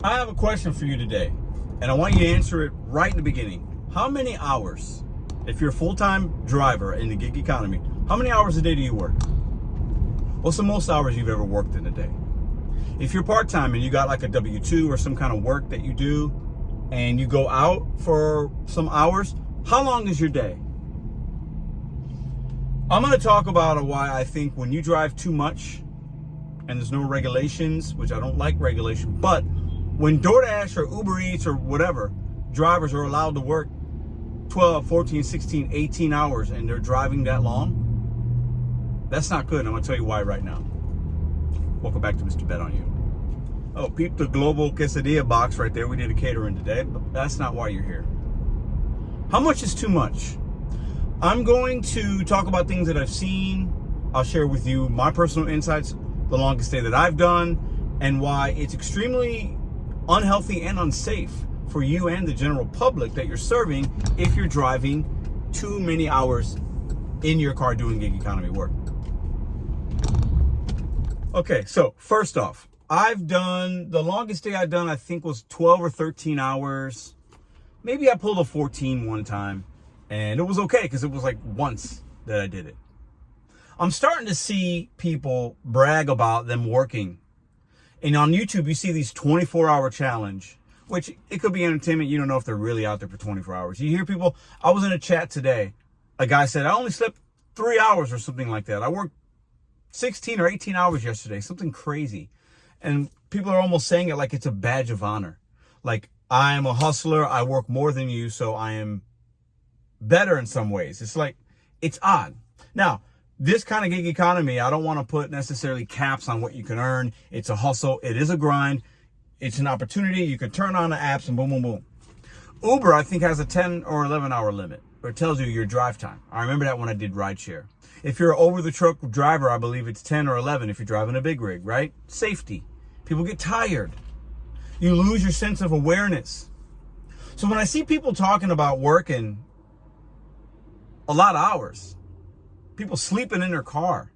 I have a question for you today, and I want you to answer it right in the beginning. How many hours, if you're a full-time driver in the gig economy, how many hours a day do you work? What's the most hours you've ever worked in a day? If you're part-time and you got like a W-2 or some kind of work that you do, and you go out for some hours, how long is your day? I'm going to talk about why I think when you drive too much and there's no regulations, which I don't like regulation, but when DoorDash or Uber Eats or whatever, drivers are allowed to work 12, 14, 16, 18 hours and they're driving that long, that's not good. I'm going to tell you why right now. Welcome back to Mr. Bet on You. Oh, peep the global quesadilla box right there. We did a catering today, but that's not why you're here. How much is too much? I'm going to talk about things that I've seen. I'll share with you my personal insights, the longest day that I've done, and why it's extremely unhealthy and unsafe for you and the general public that you're serving if you're driving too many hours in your car doing gig economy work. Okay, so first off, the longest day I've done, I think, was 12 or 13 hours. Maybe I pulled a 14 one time, and it was okay because it was like once that I did it. I'm starting to see people brag about them working. And on YouTube, you see these 24-hour challenge, which it could be entertainment. You don't know if they're really out there for 24 hours. You hear people, I was in a chat today. A guy said, I only slept 3 hours or something like that. I worked 16 or 18 hours yesterday, something crazy. And people are almost saying it like it's a badge of honor. Like, I am a hustler. I work more than you, so I am better in some ways. It's like, it's odd. Now, this kind of gig economy, I don't want to put necessarily caps on what you can earn. It's a hustle. It is a grind. It's an opportunity. You can turn on the apps and boom, boom, boom. Uber, I think, has a 10 or 11 hour limit, or it tells you your drive time. I remember that when I did rideshare. If you're an over-the-truck driver, I believe it's 10 or 11 if you're driving a big rig, right? Safety. People get tired. You lose your sense of awareness. So when I see people talking about working a lot of hours, people sleeping in their car,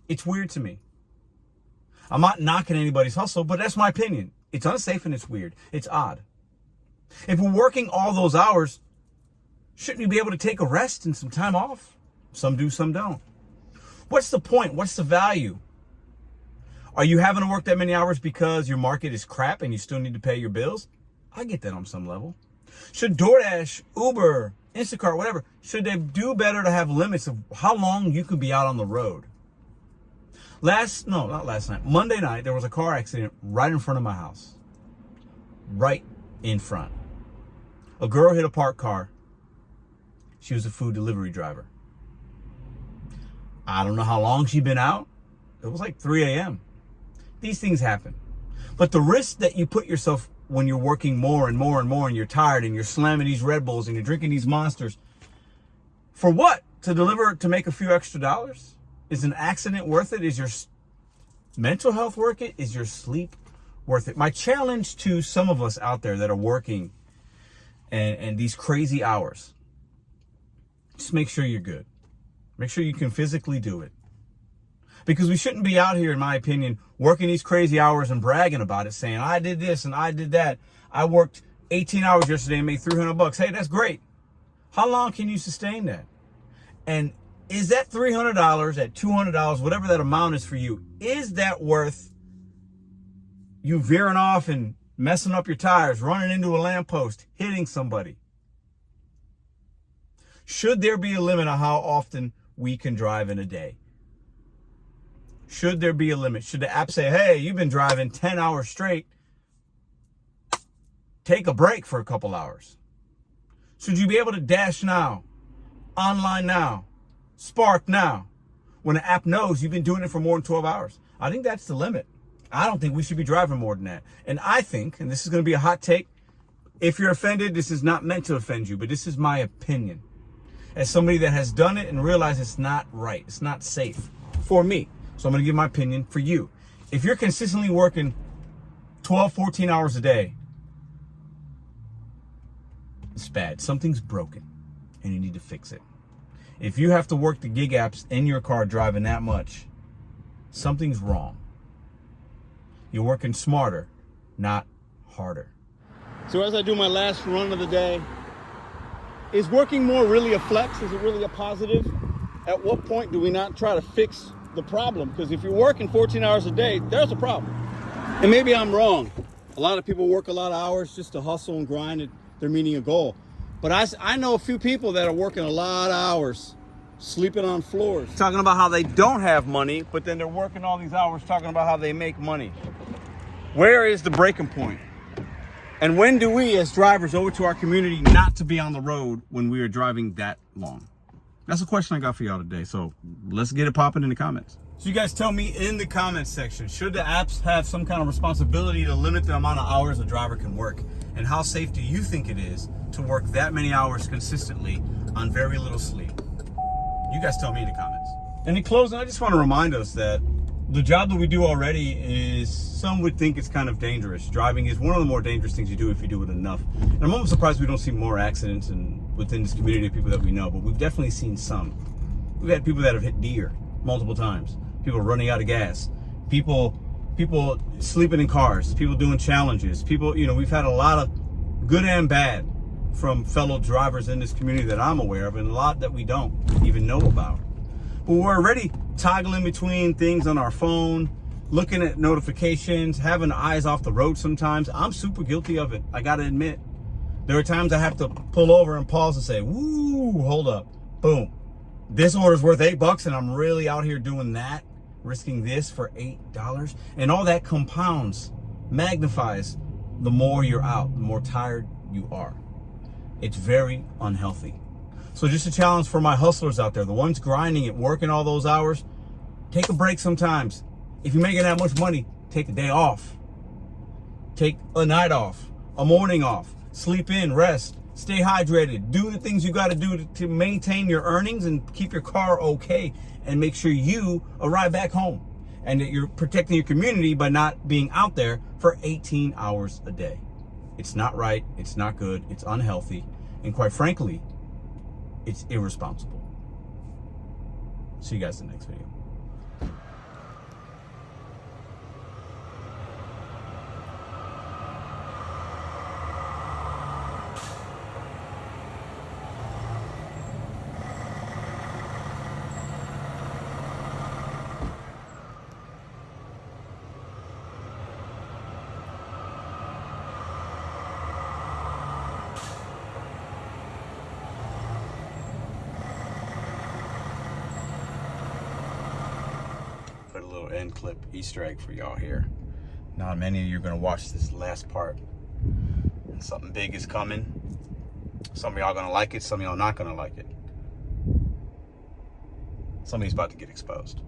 it's weird to me. I'm not knocking anybody's hustle, but that's my opinion. It's unsafe and it's weird. It's odd. If we're working all those hours, shouldn't you be able to take a rest and some time off? Some do, some don't. What's the point? What's the value? Are you having to work that many hours because your market is crap and you still need to pay your bills? I get that on some level. Should DoorDash, Uber, Instacart, whatever, should they do better to have limits of how long you could be out on the road? Monday night, there was a car accident right in front of my house. Right in front. A girl hit a parked car. She was a food delivery driver. I don't know how long she'd been out. It was like 3 a.m. These things happen. But the risk that you put yourself when you're working more and more and more and you're tired and you're slamming these Red Bulls and you're drinking these Monsters, for what? To make a few extra dollars? Is an accident worth it? Is your mental health worth it? Is your sleep worth it? My challenge to some of us out there that are working and these crazy hours, just make sure you're good. Make sure you can physically do it. Because we shouldn't be out here, in my opinion, working these crazy hours and bragging about it, saying, I did this and I did that. I worked 18 hours yesterday and made $300. Hey, that's great. How long can you sustain that? And is that $300, that $200, whatever that amount is for you, is that worth you veering off and messing up your tires, running into a lamppost, hitting somebody? Should there be a limit on how often we can drive in a day? Should there be a limit? Should the app say, hey, you've been driving 10 hours straight. Take a break for a couple hours. Should you be able to dash now, online now, spark now, when the app knows you've been doing it for more than 12 hours? I think that's the limit. I don't think we should be driving more than that. And I think, and this is going to be a hot take, if you're offended, this is not meant to offend you, but this is my opinion. As somebody that has done it and realized it's not right, it's not safe for me. So I'm going to give my opinion for you. If you're consistently working 12, 14 hours a day, it's bad. Something's broken and you need to fix it. If you have to work the gig apps in your car driving that much, something's wrong. You're working smarter not harder. So as I do my last run of the day, is working more really a flex? Is it really a positive? At what point do we not try to fix the problem? Because if you're working 14 hours a day, there's a problem. And maybe I'm wrong. A lot of people work a lot of hours just to hustle and grind at their meeting a goal. But I know a few people that are working a lot of hours, sleeping on floors, talking about how they don't have money, but then they're working all these hours talking about how they make money. Where is the breaking point? And when do we, as drivers, owe it to our community not to be on the road when we are driving that long? That's a question I got for y'all today. So let's get it popping in the comments. So you guys tell me in the comments section, should the apps have some kind of responsibility to limit the amount of hours a driver can work? And how safe do you think it is to work that many hours consistently on very little sleep? You guys tell me in the comments. And in closing, I just want to remind us that the job that we do already is, some would think it's kind of dangerous. Driving is one of the more dangerous things you do if you do it enough. And I'm almost surprised we don't see more accidents within this community of people that we know, but we've definitely seen some. We've had people that have hit deer multiple times, people running out of gas, people sleeping in cars, people doing challenges, people, we've had a lot of good and bad from fellow drivers in this community that I'm aware of, and a lot that we don't even know about. But we're already toggling between things on our phone, looking at notifications, having eyes off the road sometimes. I'm super guilty of it, I gotta admit. There are times I have to pull over and pause and say, woo, hold up, boom. This order's worth $8 and I'm really out here doing that, risking this for $8. And all that compounds, magnifies the more you're out, the more tired you are. It's very unhealthy. So just a challenge for my hustlers out there, the ones grinding it, working all those hours, take a break sometimes. If you're making that much money, take a day off. Take a night off, a morning off, sleep in, rest, stay hydrated, do the things you gotta do to maintain your earnings and keep your car okay, and make sure you arrive back home and that you're protecting your community by not being out there for 18 hours a day. It's not right, it's not good, it's unhealthy, and quite frankly, it's irresponsible. See you guys in the next video. Put a little end clip Easter egg for y'all here. Not many of you are gonna watch this last part. And something big is coming. Some of y'all gonna like it, some of y'all not gonna like it. Somebody's about to get exposed.